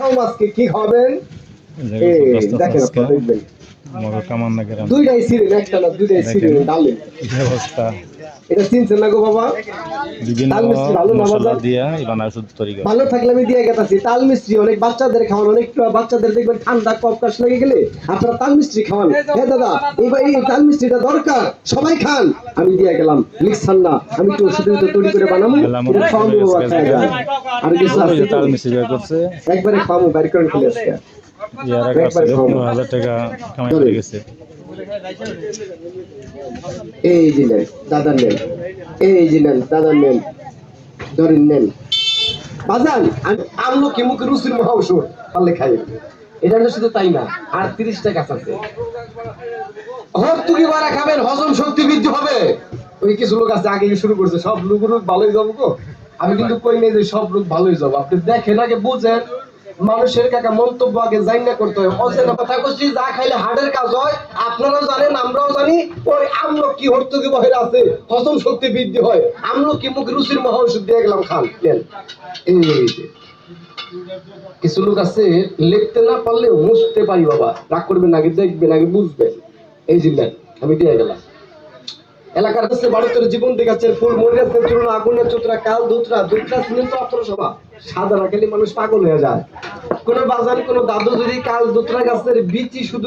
খাও আজকে কি খাবেন দেখেন আপনারা দেখবেন দুইটাই সিরিয়াল একটা না দুইটাই সিরিয়াল ডালে ব্যবস্থা এটা চিনছেন না গো বাবা বিভিন্ন তাল মিস্ত্রি ভালো না মশলা বাজার দিয়া বানায় শুধু তৈরি করে ভালো থাকলে আমি দিয়ে গেতাছি তাল মিস্ত্রি অনেক বাচ্চাদের খাওয়ান অনেক বাচ্চাদের দেখবেন ঠান্ডা কফ কাশ লেগে গেলে আপনারা তাল মিস্ত্রি খাওয়ান হ্যাঁ দাদা এবার এই তাল মিস্ত্রিটা দরকার সবাই খান আমি দিয়ে গেলাম লিখছান না আমি তো ওষুধের ভিতর তৈরি করে বানাবো খাওয়াবো বাবা খায় যান আর কিছু আছে তাল মিস্ত্রি বের করছে একবারে খাওয়াবো বাইর করে খেলে আসছে ইয়ার কাছে 15,000 টাকা কামাই করে গেছে এই যে নেন দাদা নেন এই যে নেন দাদা নেন ধরেন নেন বাজান আমলো কি মুখে রুচির মহা ওষুধ পারলে খাই এটা হলো শুধু তাই না আর 30টা গাছ আছে হরতুকি বারা খাবেন হজম শক্তি বৃদ্ধি হবে ওই কিছু লোক আছে আগে শুরু করছে সব লোক ভালোই যাবো গো আমি কিন্তু কই নাই যে সব লোক ভালোই যাবো আপনি দেখেন আগে বুঝেন মানুষের কাকা মন্তব্য আগে যাই না করতে হয় অচেনা কথা কচ্ছি যা খাইলে হার্টের কাজ হয় আপনারাও জানেন আমরাও জানি ওই আমলো কি হরতুকি বহের আছে হজম শক্তি বৃদ্ধি হয় আমলো কি মুখ রুচির মহা ওষুধ দিয়ে গেলাম খান কেন এই যে কিছু লোক আছে লিখতে না পারলে মুছতে পারি বাবা রাগ করবেন আগে দেখবেন আগে বুঝবেন এই জিল্লেন আমি দিয়ে গেলাম এলাকার কাছে ভারতের জীবন দেখাচ্ছে ফুল মরিয়া চতুর্ণ আগুনের চতুরা কাল দুতরা দুতরা শুনেন তো অত্র সভা সাদা রাখলে মানুষ পাগল হয়ে যায় কোন বাজারে কোন দাদু যদি কাল দুতরা গাছের বীচি শুধু